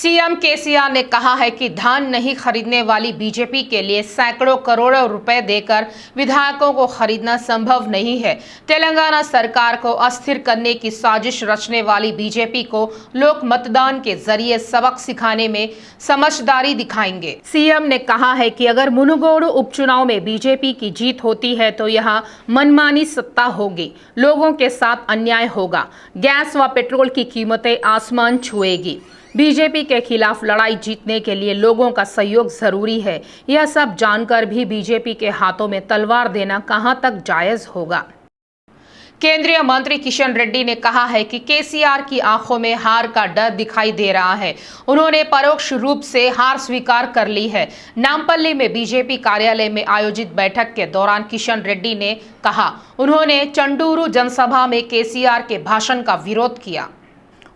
CM KCR ने कहा है कि धान नहीं खरीदने वाली बीजेपी के लिए सैकड़ों करोड़ों रुपए देकर विधायकों को खरीदना संभव नहीं है। तेलंगाना सरकार को अस्थिर करने की साजिश रचने वाली बीजेपी को लोग मतदान के जरिए सबक सिखाने में समझदारी दिखाएंगे। सीएम ने कहा है कि अगर मुनुगोडु उपचुनाव में बीजेपी की जीत होती है तो यहाँ मनमानी सत्ता होगी, लोगों के साथ अन्याय होगा, गैस व पेट्रोल की कीमतें आसमान छुएगी। बीजेपी के खिलाफ लड़ाई जीतने के लिए लोगों का सहयोग जरूरी है। यह सब जानकर भी बीजेपी के हाथों में तलवार देना कहां तक जायज होगा। केंद्रीय मंत्री किशन रेड्डी ने कहा है कि केसीआर की आंखों में हार का डर दिखाई दे रहा है। उन्होंने परोक्ष रूप से हार स्वीकार कर ली है। नामपल्ली में बीजेपी कार्यालय में आयोजित बैठक के दौरान किशन रेड्डी ने कहा, उन्होंने चंडूरू जनसभा में केसीआर के भाषण का विरोध किया।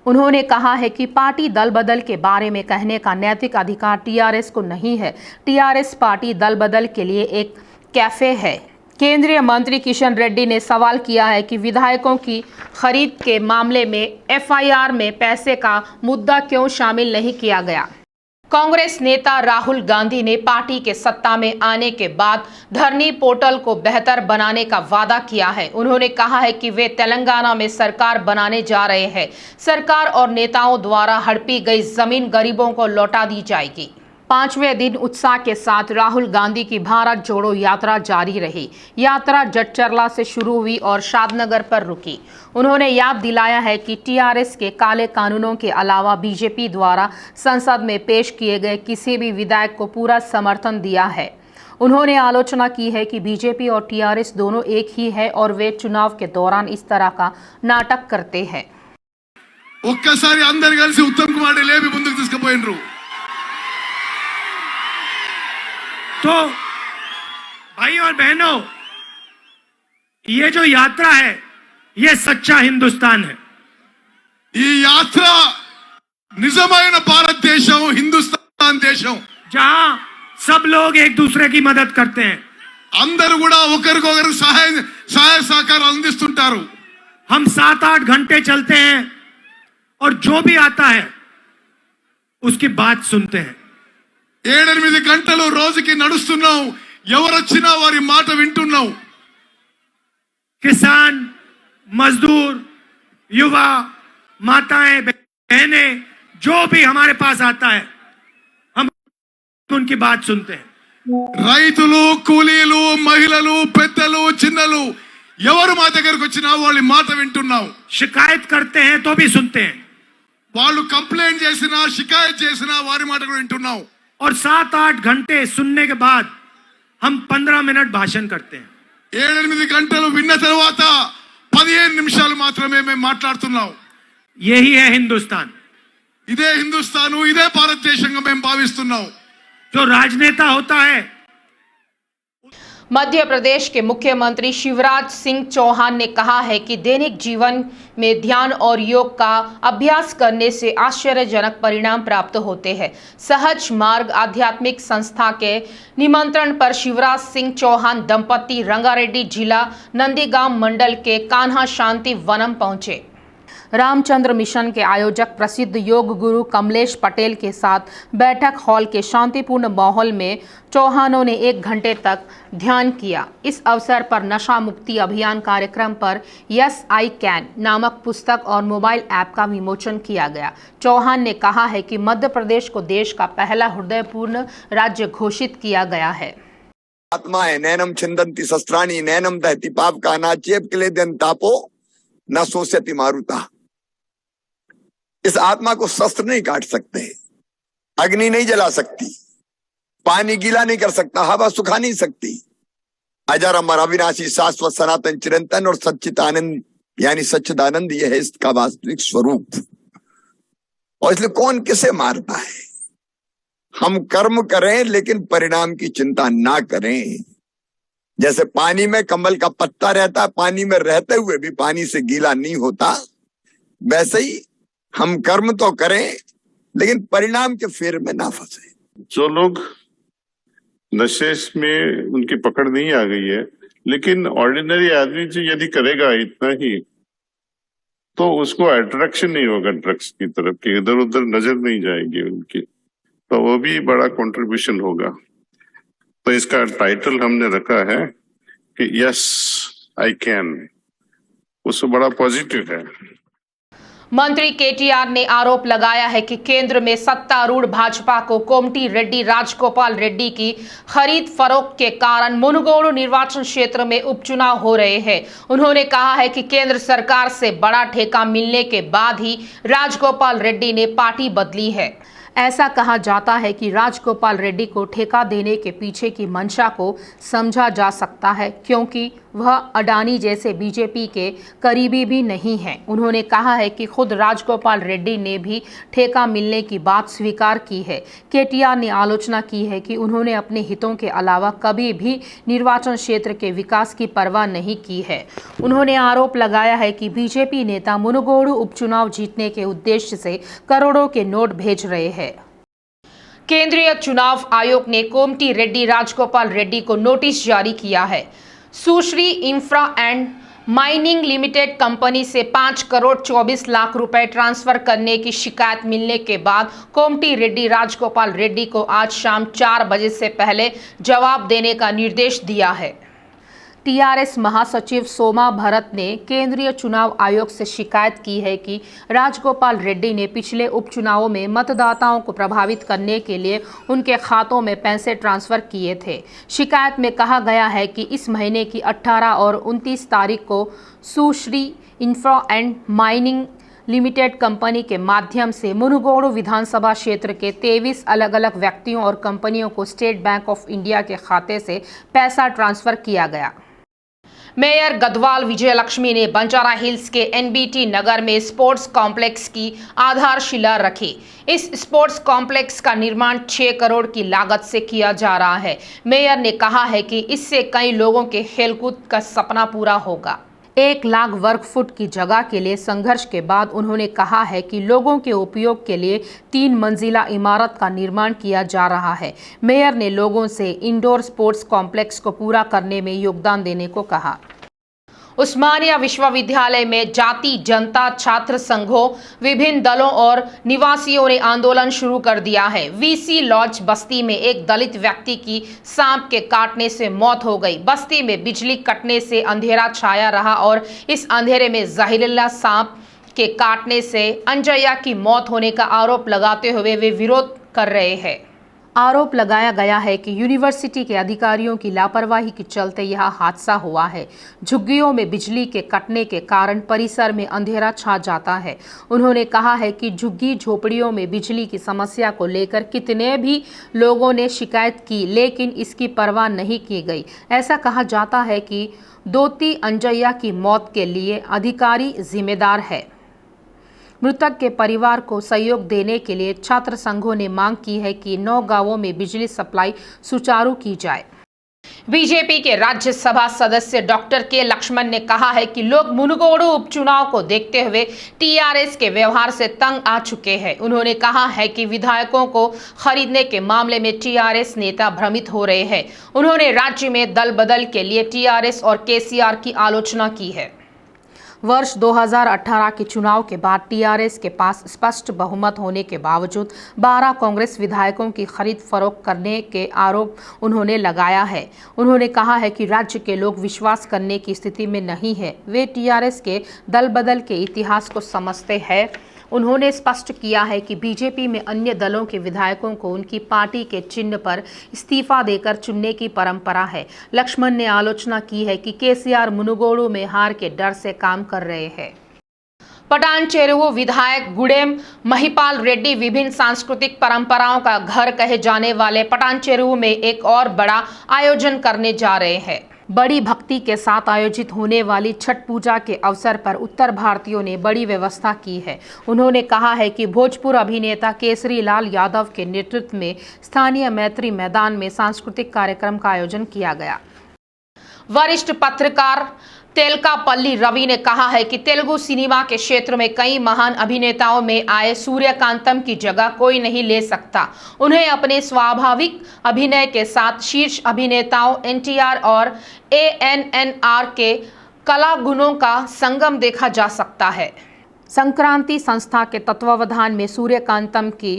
उन्होंने कहा है कि पार्टी दल बदल के बारे में कहने का नैतिक अधिकार टीआरएस को नहीं है। टीआरएस पार्टी दल बदल के लिए एक कैफे है। केंद्रीय मंत्री किशन रेड्डी ने सवाल किया है कि विधायकों की खरीद के मामले में एफआईआर में पैसे का मुद्दा क्यों शामिल नहीं किया गया। कांग्रेस नेता राहुल गांधी ने पार्टी के सत्ता में आने के बाद धरनी पोर्टल को बेहतर बनाने का वादा किया है। उन्होंने कहा है कि वे तेलंगाना में सरकार बनाने जा रहे हैं। सरकार और नेताओं द्वारा हड़पी गई जमीन गरीबों को लौटा दी जाएगी। 5वें दिन उत्साह के साथ राहुल गांधी की भारत जोड़ो यात्रा जारी रही। यात्रा जटचरला से शुरू हुई और शादनगर पर रुकी। उन्होंने याद दिलाया है कि टीआरएस के काले कानूनों के अलावा बीजेपी द्वारा संसद में पेश किए गए किसी भी विधेयक को पूरा समर्थन दिया है। उन्होंने आलोचना की है कि बीजेपी और टीआरएस दोनों एक ही है और वे चुनाव के दौरान इस तरह का नाटक करते हैं। ఒక్కసారి అందరూ కలిసి ఉత్తమ్ కుమార్ రెడ్డి లేపి ముందుకు తీసుకుపోయినరు। तो भाई और बहनों, ये जो यात्रा है ये सच्चा हिंदुस्तान है। ఈ యాత్ర నిజమైన భారతదేశం, హిందుస్థాన్ దేశం, जहां सब लोग एक दूसरे की मदद करते हैं। అందరూ కూడా ఒకరికొకరు సహాయ సహకారాలు అందిస్తుంటారు। हम 7-8 घंटे चलते हैं और जो भी आता है उसकी बात सुनते हैं। 7-8 గంటలు రోజుకి నడుస్తున్నాం, ఎవరొచ్చినా వారి మాట వింటున్నాం। किसान, मजदूर, युवा, माताएं, बहनें, जो भी हमारे पास आता है हम उनकी बात सुनते हैं। రైతులు, కూలీలు, మహిళలు, పెద్దలు, చిన్నలు ఎవరు మా దగ్గరకు వచ్చినా వాళ్ళ మాట వింటున్నాం। शिकायत करते हैं तो भी सुनते हैं। వాళ్ళు కంప్లైంట్ చేసినా, షికాయత్ చేసినా వారి మాట కూడా వింటున్నాం। और 7-8 घंटे सुनने के बाद हम 15 मिनट भाषण करते हैं। 7-8 గంటలు విన్న తర్వాత 15 నిమిషాలు మాత్రమే మేము మాట్లాడుతున్నాం। यही है हिंदुस्तान। ఇదే హిందుస్థాను, ఇదే భారతదేశంగా మేము భావిస్తున్నాం। जो राजनेता होता है। मध्य प्रदेश के मुख्यमंत्री शिवराज सिंह चौहान ने कहा है कि दैनिक जीवन में ध्यान और योग का अभ्यास करने से आश्चर्यजनक परिणाम प्राप्त होते हैं। सहज मार्ग आध्यात्मिक संस्था के निमंत्रण पर शिवराज सिंह चौहान दंपति रंगारेड्डी जिला नंदीगाम मंडल के कान्हा शांति वनम पहुंचे। रामचंद्र मिशन के आयोजक प्रसिद्ध योग गुरु कमलेश पटेल के साथ बैठक हॉल के शांतिपूर्ण माहौल में चौहानों ने 1 घंटे तक ध्यान किया। इस अवसर पर नशा मुक्ति अभियान कार्यक्रम पर यस आई कैन नामक पुस्तक और मोबाइल ऐप का विमोचन किया गया। चौहान ने कहा है कि मध्य प्रदेश को देश का पहला हृदयपूर्ण राज्य घोषित किया गया है। आत्मा है नैनम छिंदंती शस्त्राणी नैनम दहती पाप का ना चेप क्लेदन तापो न सोचती मारुता। इस आत्मा को शस्त्र नहीं काट सकते, अग्नि नहीं जला सकती, पानी गीला नहीं कर सकता, हवा सुखा नहीं सकती। अजर अमर अविनाशी शाश्वत सनातन चिरंतन और सच्चित आनंद यानी सच्चिदानंद यह है इसका वास्तविक स्वरूप। और इसलिए कौन किसे मारता है? हम कर्म करें लेकिन परिणाम की चिंता ना करें। जैसे पानी में कमल का पत्ता रहता है, पानी में रहते हुए भी पानी से गीला नहीं होता, वैसे ही हम कर्म तो करें लेकिन परिणाम के फेर में ना फंसे। जो लोग नशे में उनकी पकड़ नहीं आ गई है, लेकिन ऑर्डिनरी आदमी जो यदि करेगा इतना ही तो उसको अट्रैक्शन नहीं होगा ड्रग्स की तरफ कि इधर उधर नजर नहीं जाएगी उनकी, तो वो भी बड़ा कंट्रीब्यूशन होगा। तो इसका टाइटल हमने रखा है कि यस आई कैन, उससे बड़ा पॉजिटिव है। मंत्री केटीआर ने आरोप लगाया है कि केंद्र में सत्तारूढ़ भाजपा को कोमटी रेड्डी राजगोपाल रेड्डी की खरीद फरोख्त के कारण मुनगोड़ निर्वाचन क्षेत्र में उपचुनाव हो रहे हैं। उन्होंने कहा है कि केंद्र सरकार से बड़ा ठेका मिलने के बाद ही राजगोपाल रेड्डी ने पार्टी बदली है। ऐसा कहा जाता है कि राजगोपाल रेड्डी को ठेका देने के पीछे की मंशा को समझा जा सकता है, क्योंकि वह अडानी जैसे बीजेपी के करीबी भी नहीं हैं। उन्होंने कहा है कि खुद राजगोपाल रेड्डी ने भी ठेका मिलने की बात स्वीकार की है। केटीआर ने आलोचना की है कि उन्होंने अपने हितों के अलावा कभी भी निर्वाचन क्षेत्र के विकास की परवाह नहीं की है। उन्होंने आरोप लगाया है कि बीजेपी नेता मुनगोड़ उपचुनाव जीतने के उद्देश्य से करोड़ों के नोट भेज रहे हैं। केंद्रीय चुनाव आयोग ने कोमटी रेड्डी राजगोपाल रेड्डी को नोटिस जारी किया है। Sushri infra and mining limited company से 5 करोड़ 24 लाख रुपए ट्रांसफर करने की शिकायत मिलने के बाद कोमटी रेड्डी राजगोपाल रेड्डी को आज शाम 4 बजे से पहले जवाब देने का निर्देश दिया है। टीआरएस महासचिव सोमा भरत ने केंद्रीय चुनाव आयोग से शिकायत की है कि राजगोपाल रेड्डी ने पिछले उपचुनावों में मतदाताओं को प्रभावित करने के लिए उनके खातों में पैसे ट्रांसफर किए थे। शिकायत में कहा गया है कि इस महीने की 18 और 29 तारीख को Sushri infra and mining limited company के माध्यम से मुनगोड़ विधानसभा क्षेत्र के 23 अलग अलग व्यक्तियों और कंपनियों को स्टेट बैंक ऑफ इंडिया के खाते से पैसा ट्रांसफर किया गया। मेयर गढ़वाल विजयलक्ष्मी ने बंजारा हिल्स के एनबीटी नगर में स्पोर्ट्स कॉम्प्लेक्स की आधारशिला रखी। इस स्पोर्ट्स कॉम्प्लेक्स का निर्माण 6 करोड़ की लागत से किया जा रहा है। मेयर ने कहा है कि इससे कई लोगों के खेलकूद का सपना पूरा होगा। 1 लाख वर्ग फुट की जगह के लिए संघर्ष के बाद उन्होंने कहा है कि लोगों के उपयोग के लिए 3 मंजिला इमारत का निर्माण किया जा रहा है। मेयर ने लोगों से इंडोर स्पोर्ट्स कॉम्प्लेक्स को पूरा करने में योगदान देने को कहा। उस्मानिया विश्वविद्यालय में जाति जनता छात्र संघों, विभिन्न दलों और निवासियों ने आंदोलन शुरू कर दिया है। वीसी लॉज बस्ती में एक दलित व्यक्ति की सांप के काटने से मौत हो गई। बस्ती में बिजली कटने से अंधेरा छाया रहा और इस अंधेरे में जहरीला सांप के काटने से अंजया की मौत होने का आरोप लगाते हुए वे विरोध कर रहे हैं। आरोप लगाया गया है कि यूनिवर्सिटी के अधिकारियों की लापरवाही के चलते यह हादसा हुआ है। झुग्गियों में बिजली के कटने के कारण परिसर में अंधेरा छा जाता है। उन्होंने कहा है कि झुग्गी झोपड़ियों में बिजली की समस्या को लेकर कितने भी लोगों ने शिकायत की, लेकिन इसकी परवाह नहीं की गई। ऐसा कहा जाता है कि दोती अंजया की मौत के लिए अधिकारी जिम्मेदार है। मृतक के परिवार को सहयोग देने के लिए छात्र संघों ने मांग की है कि 9 गांवों में बिजली सप्लाई सुचारू की जाए। बीजेपी के राज्यसभा सदस्य डॉक्टर के लक्ष्मण ने कहा है कि लोग मुनगोड़ उपचुनाव को देखते हुए टीआरएस के व्यवहार से तंग आ चुके हैं। उन्होंने कहा है कि विधायकों को खरीदने के मामले में टीआरएस नेता भ्रमित हो रहे हैं। उन्होंने राज्य में दल बदल के लिए टीआरएस और केसीआर की आलोचना की है। वर्ष 2018 के चुनाव के बाद टीआरएस के पास स्पष्ट बहुमत होने के बावजूद 12 कांग्रेस विधायकों की खरीद फरोख्त करने के आरोप उन्होंने लगाया है। उन्होंने कहा है कि राज्य के लोग विश्वास करने की स्थिति में नहीं है। वे टीआरएस के दल बदल के इतिहास को समझते हैं। उन्होंने स्पष्ट किया है कि बीजेपी में अन्य दलों के विधायकों को उनकी पार्टी के चिन्ह पर इस्तीफा देकर चुनने की परंपरा है। लक्ष्मण ने आलोचना की है कि केसीआर मुनगोड़ में हार के डर से काम कर रहे हैं। पटान चेरुवु विधायक गुडेम महिपाल रेड्डी विभिन्न सांस्कृतिक परंपराओं का घर कहे जाने वाले पटान चेरुवु में एक और बड़ा आयोजन करने जा रहे हैं। बड़ी भक्ति के साथ आयोजित होने वाली छठ पूजा के अवसर पर उत्तर भारतीयों ने बड़ी व्यवस्था की है। उन्होंने कहा है कि भोजपुर अभिनेता केसरी लाल यादव के नेतृत्व में स्थानीय मैत्री मैदान में सांस्कृतिक कार्यक्रम का आयोजन किया गया। वरिष्ठ पत्रकार तेलकापल्ली रवि ने कहा है कि तेलुगु सिनेमा के क्षेत्र में कई महान अभिनेताओं में आए सूर्यकांतम की जगह कोई नहीं ले सकता। उन्हें अपने स्वाभाविक अभिनय के साथ शीर्ष अभिनेताओं एनटीआर और एएनएनआर के कला गुणों का संगम देखा जा सकता है। संक्रांति संस्था के तत्वावधान में सूर्यकांतम की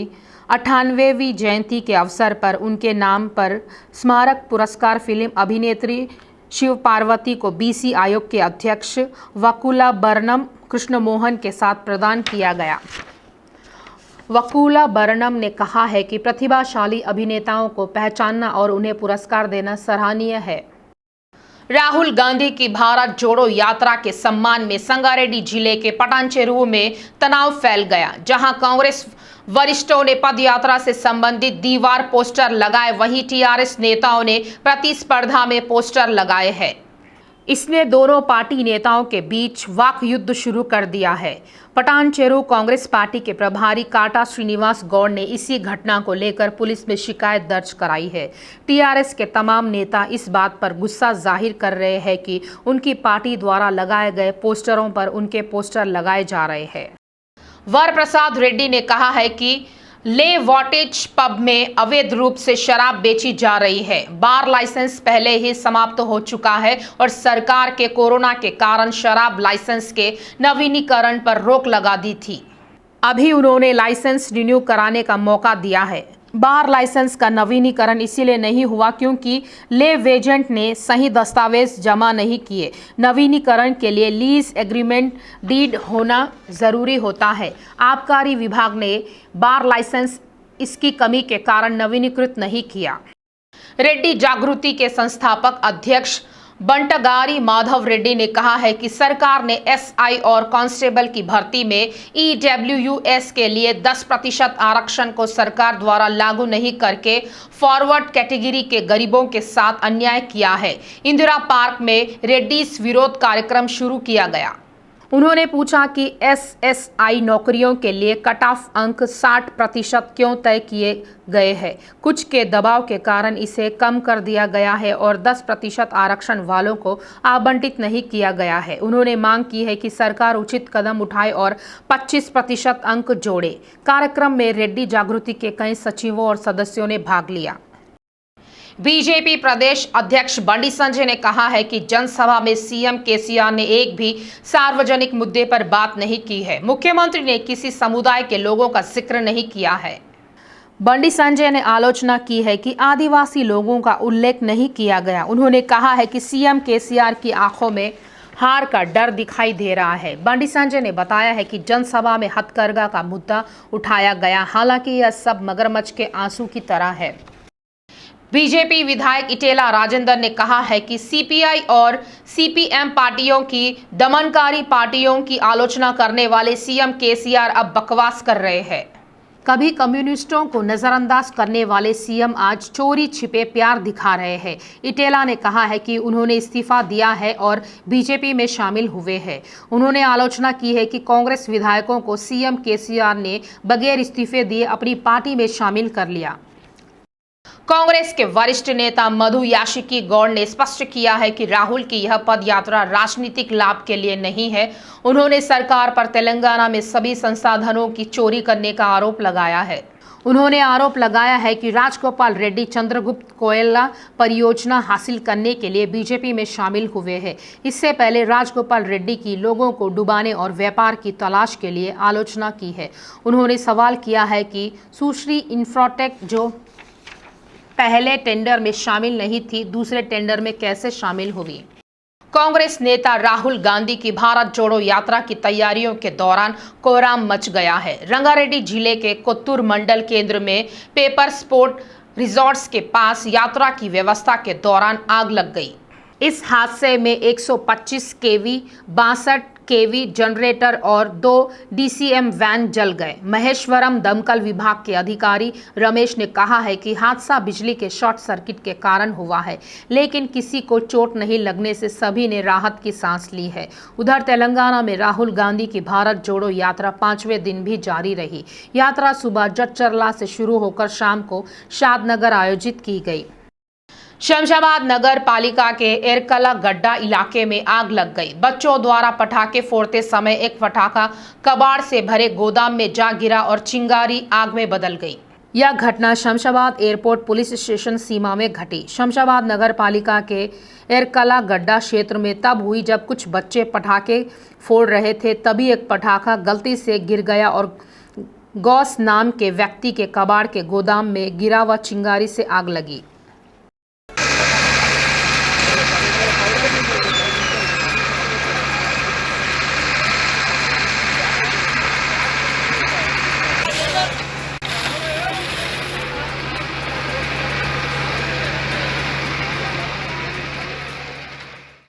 98वीं जयंती के अवसर पर उनके नाम पर स्मारक पुरस्कार फिल्म अभिनेत्री शिव पार्वती को बीसी आयोग के अध्यक्ष वकुलाभरणम कृष्णमोहन के साथ प्रदान किया गया। वकुलाभरणम ने कहा है कि प्रतिभाशाली अभिनेताओं को पहचानना और उन्हें पुरस्कार देना सराहनीय है। राहुल गांधी की भारत जोड़ो यात्रा के सम्मान में संगारेड्डी जिले के पटानचेरू में तनाव फैल गया, जहां कांग्रेस वरिष्ठों ने पदयात्रा से संबंधित दीवार पोस्टर लगाए, वहीं टीआरएस नेताओं ने प्रतिस्पर्धा में पोस्टर लगाए हैं। इसने दोनों पार्टी नेताओं के बीच वाक युद्ध शुरू कर दिया है। पटानचेरू कांग्रेस पार्टी के प्रभारी काटा श्रीनिवास गौड़ ने इसी घटना को लेकर पुलिस में शिकायत दर्ज कराई है। टीआरएस के तमाम नेता इस बात पर गुस्सा जाहिर कर रहे हैं कि उनकी पार्टी द्वारा लगाए गए पोस्टरों पर उनके पोस्टर लगाए जा रहे हैं। वर प्रसाद रेड्डी ने कहा है कि ले वॉटेज पब में अवैध रूप से शराब बेची जा रही है। बार लाइसेंस पहले ही समाप्त हो चुका है और सरकार के कोरोना के कारण शराब लाइसेंस के नवीनीकरण पर रोक लगा दी थी। अभी उन्होंने लाइसेंस रिन्यू कराने का मौका दिया है। बार लाइसेंस का नवीनीकरण इसीलिए नहीं हुआ क्योंकि ले वेजेंट ने सही दस्तावेज जमा नहीं किए। नवीनीकरण के लिए लीज एग्रीमेंट डीड होना जरूरी होता है। आबकारी विभाग ने बार लाइसेंस इसकी कमी के कारण नवीनीकृत नहीं किया। रेड्डी जागृति के संस्थापक अध्यक्ष बंटगारी माधव रेड्डी ने कहा है कि सरकार ने एसआई और कांस्टेबल की भर्ती में ईडब्ल्यूएस के लिए 10% आरक्षण को सरकार द्वारा लागू नहीं करके फॉरवर्ड कैटेगरी के गरीबों के साथ अन्याय किया है। इंदिरा पार्क में रेड्डीज विरोध कार्यक्रम शुरू किया गया। उन्होंने पूछा कि एसएसआई नौकरियों के लिए कट ऑफ अंक 60% क्यों तय किए गए हैं। कुछ के दबाव के कारण इसे कम कर दिया गया है और 10% आरक्षण वालों को आवंटित नहीं किया गया है। उन्होंने मांग की है कि सरकार उचित कदम उठाए और 25% अंक जोड़े। कार्यक्रम में रेड्डी जागृति के कई सचिवों और सदस्यों ने भाग लिया। बीजेपी प्रदेश अध्यक्ष बंडी संजय ने कहा है कि जनसभा में सीएम केसीआर ने एक भी सार्वजनिक मुद्दे पर बात नहीं की है। मुख्यमंत्री ने किसी समुदाय के लोगों का जिक्र नहीं किया है। बंडी संजय ने आलोचना की है कि आदिवासी लोगों का उल्लेख नहीं किया गया। उन्होंने कहा है कि सीएम केसीआर की आंखों में हार का डर दिखाई दे रहा है। बंडी संजय ने बताया है कि जनसभा में हथकरघा का मुद्दा उठाया गया, हालांकि यह सब मगरमच्छ के आंसू की तरह है। बीजेपी विधायक इटेला राजेंद्र ने कहा है कि सीपीआई और सीपीएम पार्टियों की दमनकारी पार्टियों की आलोचना करने वाले सीएम केसीआर अब बकवास कर रहे हैं। कभी कम्युनिस्टों को नजरअंदाज करने वाले सीएम आज चोरी छिपे प्यार दिखा रहे हैं। इटेला ने कहा है कि उन्होंने इस्तीफा दिया है और बीजेपी में शामिल हुए हैं। उन्होंने आलोचना की है कि कांग्रेस विधायकों को सीएम केसीआर ने बगैर इस्तीफे दिए अपनी पार्टी में शामिल कर लिया। कांग्रेस के वरिष्ठ नेता मधु याशिकी गौड़ ने स्पष्ट किया है कि राहुल की यह पद यात्रा राजनीतिक लाभ के लिए नहीं है। उन्होंने सरकार पर तेलंगाना में सभी संसाधनों की चोरी करने का आरोप लगाया है। उन्होंने आरोप लगाया है कि राजगोपाल रेड्डी चंद्रगुप्त कोयला परियोजना हासिल करने के लिए बीजेपी में शामिल हुए हैं। इससे पहले राजगोपाल रेड्डी की लोगों को डुबाने और व्यापार की तलाश के लिए आलोचना की है। उन्होंने सवाल किया है कि सुश्री इंफ्राटेक जो पहले टेंडर में शामिल नहीं थी, दूसरे टेंडर में कैसे शामिल हुई। कांग्रेस नेता राहुल गांधी की भारत जोड़ो यात्रा की तैयारियों के दौरान कोहराम मच गया है। रंगारेड्डी जिले के कोत्तूर मंडल केंद्र में पेपर स्पोर्ट रिजॉर्ट्स के पास यात्रा की व्यवस्था के दौरान आग लग गई। इस हादसे में 125 केवी 62 केवी जनरेटर और 2 डीसीएम वैन जल गए। महेश्वरम दमकल विभाग के अधिकारी रमेश ने कहा है कि हादसा बिजली के शॉर्ट सर्किट के कारण हुआ है, लेकिन किसी को चोट नहीं लगने से सभी ने राहत की सांस ली है। उधर तेलंगाना में राहुल गांधी की भारत जोड़ो यात्रा 5वें दिन भी जारी रही। यात्रा सुबह जटचरला से शुरू होकर शाम को शादनगर आयोजित की गई। शमशाबाद नगर पालिका के एरकला गड्ढा इलाके में आग लग गई। बच्चों द्वारा पटाखे फोड़ते समय एक पटाखा कबाड़ से भरे गोदाम में जा गिरा और चिंगारी आग में बदल गई। यह घटना शमशाबाद एयरपोर्ट पुलिस स्टेशन सीमा में घटी। शमशाबाद नगर पालिका के एरकला गड्ढा क्षेत्र में तब हुई जब कुछ बच्चे पटाखे फोड़ रहे थे, तभी एक पटाखा गलती से गिर गया और गौस नाम के व्यक्ति के कबाड़ के गोदाम में गिरा व चिंगारी से आग लगी।